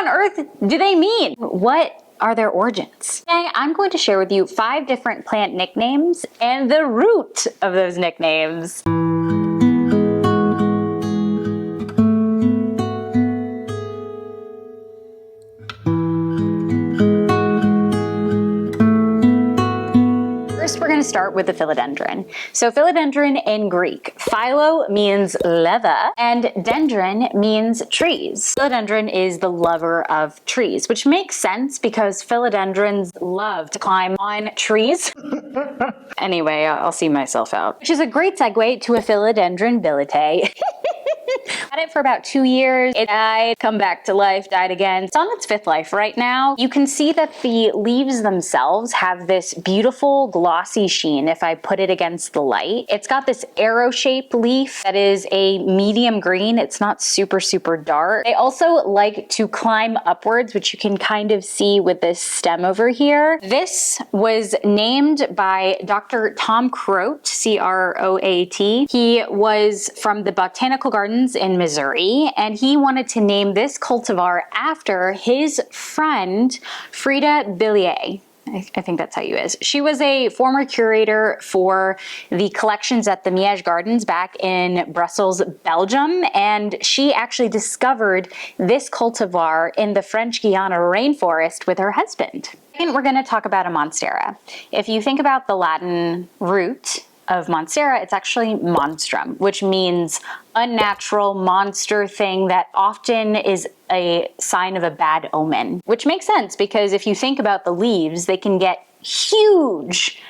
on earth do they mean? What are their origins? Today, I'm going to share with you 5 different plant nicknames and the root of those nicknames. First, we're going to start with the philodendron. So philodendron in Greek, philo means leather and dendron means trees. Philodendron is the lover of trees, which makes sense because philodendrons love to climb on trees. Anyway, I'll see myself out. Which is a great segue to a philodendron bilete. Had it for about 2 years. It died, come back to life, died again. It's on its 5th life right now. You can see that the leaves themselves have this beautiful glossy sheen if I put it against the light. It's got this arrow-shaped leaf that is a medium green. It's not super, super dark. They also like to climb upwards, which you can kind of see with this stem over here. This was named by Dr. Tom Croat, C-R-O-A-T. He was from the Botanical Gardens in Missouri, and he wanted to name this cultivar after his friend Frida Billier. I think that's how you is. She was a former curator for the collections at the Miege Gardens back in Brussels, Belgium, and she actually discovered this cultivar in the French Guiana rainforest with her husband. Second, we're going to talk about a monstera. If you think about the Latin root of monstera, it's actually monstrum, which means unnatural monster thing that often is a sign of a bad omen, which makes sense because if you think about the leaves, they can get huge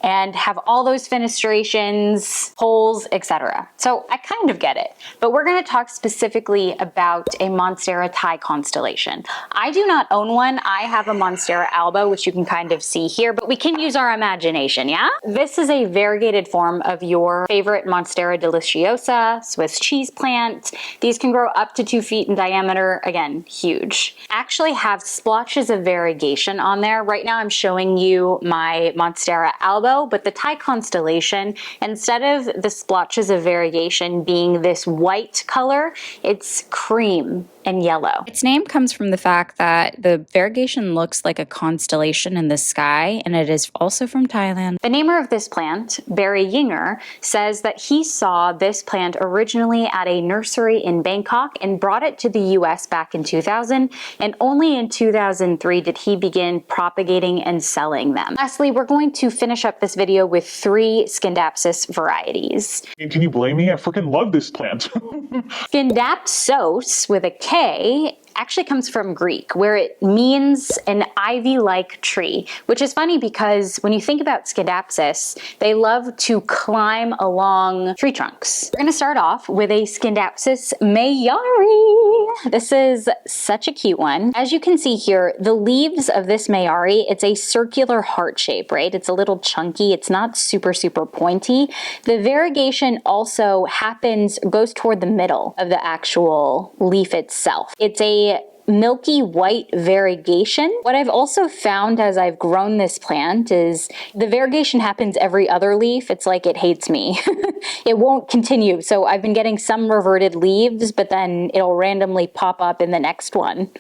and have all those fenestrations, holes, etc. So I kind of get it, but we're going to talk specifically about a Monstera Thai constellation. I do not own one. I have a Monstera alba, which you can kind of see here, but we can use our imagination, yeah? This is a variegated form of your favorite Monstera deliciosa, Swiss cheese plant. These can grow up to 2 feet in diameter. Again, huge. Actually have splotches of variegation on there. Right now I'm showing you my Monstera alba, but the Thai constellation, instead of the splotches of variegation being this white color, it's cream and yellow. Its name comes from the fact that the variegation looks like a constellation in the sky, and it is also from Thailand. The namer of this plant, Barry Yinger, says that he saw this plant originally at a nursery in Bangkok and brought it to the US back in 2000, and only in 2003 did he begin propagating and selling them. Lastly, we're going to finish up this video with 3 Scindapsus varieties. Can you blame me? I freaking love this plant. Scindapsos with a K actually comes from Greek, where it means an ivy-like tree, which is funny because when you think about Scindapsus, they love to climb along tree trunks. We're going to start off with a Scindapsus mayari. This is such a cute one. As you can see here, the leaves of this mayari, it's a circular heart shape, right? It's a little chunky. It's not super, super pointy. The variegation also goes toward the middle of the actual leaf itself. It's a milky white variegation. What I've also found as I've grown this plant is the variegation happens every other leaf. It's like it hates me. It won't continue. So I've been getting some reverted leaves, but then it'll randomly pop up in the next one.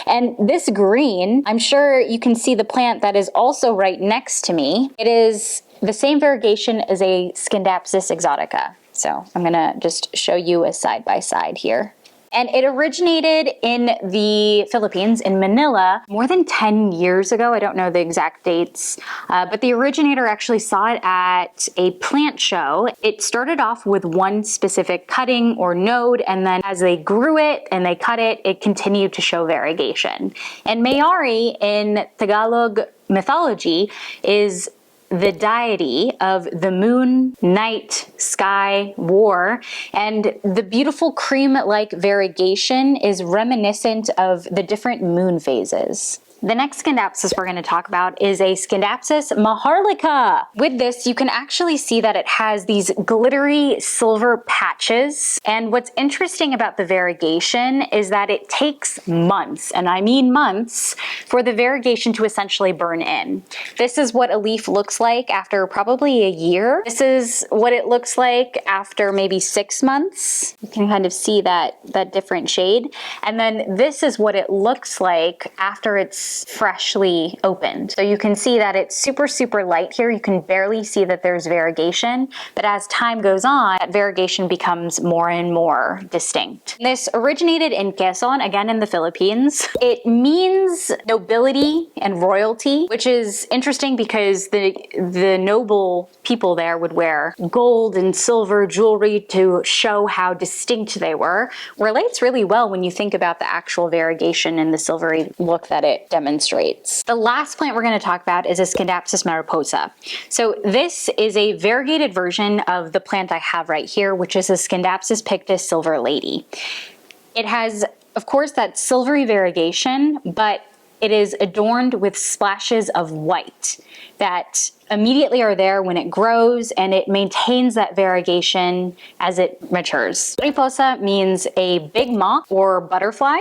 And this green, I'm sure you can see the plant that is also right next to me. It is the same variegation as a Scindapsus exotica. So I'm gonna just show you a side by side here. And it originated in the Philippines, in Manila, more than 10 years ago. I don't know the exact dates, but the originator actually saw it at a plant show. It started off with one specific cutting or node, and then as they grew it and they cut it, it continued to show variegation. And Mayari in Tagalog mythology is the deity of the moon, night, sky, war, and the beautiful cream-like variegation is reminiscent of the different moon phases. The next Scindapsus we're going to talk about is a Scindapsus maharlica. With this, you can actually see that it has these glittery silver patches. And what's interesting about the variegation is that it takes months, and I mean months, for the variegation to essentially burn in. This is what a leaf looks like after probably a year. This is what it looks like after maybe 6 months. You can kind of see that different shade. And then this is what it looks like after it's freshly opened. So you can see that it's super, super light here. You can barely see that there's variegation, but as time goes on, that variegation becomes more and more distinct. This originated in Quezon, again in the Philippines. It means nobility and royalty, which is interesting because the noble people there would wear gold and silver jewelry to show how distinct they were. Relates really well when you think about the actual variegation and the silvery look that it demonstrates. The last plant we're going to talk about is a Scindapsus mariposa. So this is a variegated version of the plant I have right here, which is a Scindapsus pictus silver lady. It has, of course, that silvery variegation, but it is adorned with splashes of white that immediately are there when it grows, and it maintains that variegation as it matures. Mariposa means a big moth or butterfly,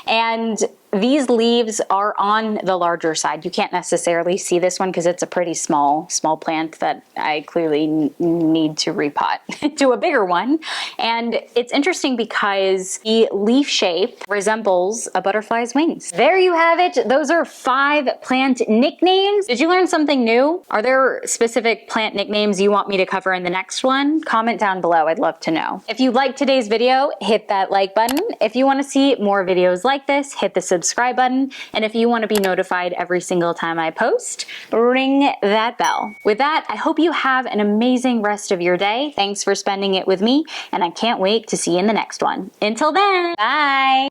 and these leaves are on the larger side. You can't necessarily see this one because it's a pretty small plant that I clearly need to repot to a bigger one. And it's interesting because the leaf shape resembles a butterfly's wings. There you have it. Those are 5 plant nicknames. Did you learn something new? Are there specific plant nicknames you want me to cover in the next one? Comment down below. I'd love to know. If you liked today's video, hit that like button. If you want to see more videos like this, hit the subscribe button. And if you want to be notified every single time I post, ring that bell. With that, I hope you have an amazing rest of your day. Thanks for spending it with me, and I can't wait to see you in the next one. Until then, bye!